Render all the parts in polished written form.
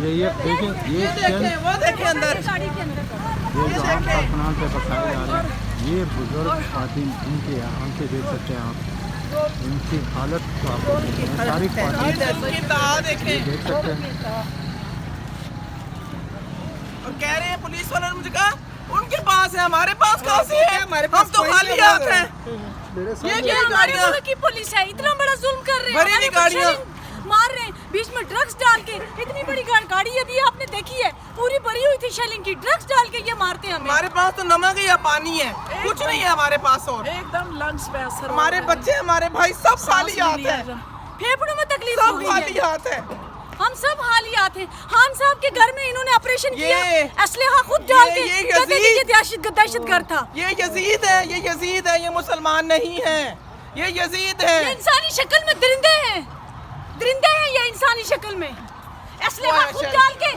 ये देखें, ये देखें, वो देखें अंदर। ये जो आम कारकुनान पे बसाए जा रहे हैं, ये बुजुर्ग खातिन, इनके यहाँ से देख सकते हैं आप, इनकी हालत को आप सारी खातिन देख सकते हैं। और कह रहे हैं पुलिस वालों ने मुझे कहा उनके पास है, हमारे पास कहाँ से है? हम तो खाली हाथ हैं। ये क्या गाड़ियाँ की पुलिस है, इतना बड़ा जुल्म कर रहे हैं, बड़ी गाड़ियाँ मार रहे हैं, बीच में ड्रग्स डाल के। इतनी बड़ी गाड़ी अभी आपने देखी है, पूरी भरी हुई थी शेलिंग की, ड्रग्स डाल के ये मारते हैं हमें। हमारे पास तो नमक है या पानी है, कुछ नहीं है हमारे पास। और एकदम लंग्स पे असर, हमारे बच्चे, हमारे भाई सब खाली हाथ है, फेफड़ों में तकलीफ सब हो गई खाली है, हाथ है। हम सब हालियात हैं। खान साहब के घर में इन्होंने ऑपरेशन किया, ये असलहा खुद डाल के, ये कहते थे कि दहशतगर्द था। ये यजीद है, ये यजीद है, ये मुसलमान नहीं है, ये यजीद है। ये इंसानी शक्ल में दरिंदे हैं, दरिंदे हैं ये इंसानी शक्ल में, असलहा खुद डाल के।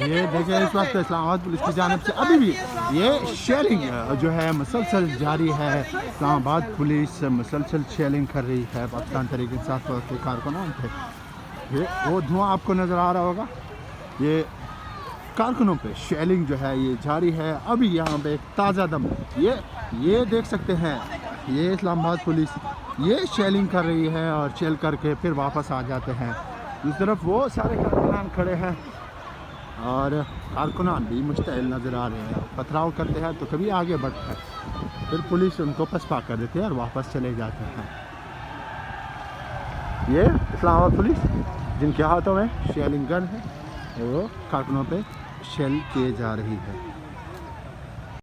ये देखें, इस वक्त इस्लामाबाद पुलिस की जानिब से अभी भी ये शेलिंग जो है मुसलसल जारी है। इस्लामाबाद पुलिस मुसलसल शेलिंग कर रही है पाकिस्तान तहरीक इंसाफ के कारकुनों पे। ये वो धुआं आपको नज़र आ रहा होगा, ये कारकुनों पे शेलिंग जो है ये जारी है। अभी यहाँ पे एक ताज़ा दम ये देख सकते हैं, ये इस्लामाबाद पुलिस ये शेलिंग कर रही है और शेल करके फिर वापस आ जाते हैं। इस तरफ वो सारे कारकुनान खड़े हैं और कारकुनान भी मुश्तइल नज़र आ रहे हैं। पथराव करते हैं तो कभी आगे बढ़ते हैं, फिर पुलिस उनको पसपा कर देती है और वापस चले जाते हैं। ये इस्लामाबाद पुलिस जिनके हाथों में शेलिंग गन है, वो कारकुनों पे शेल किए जा रही है।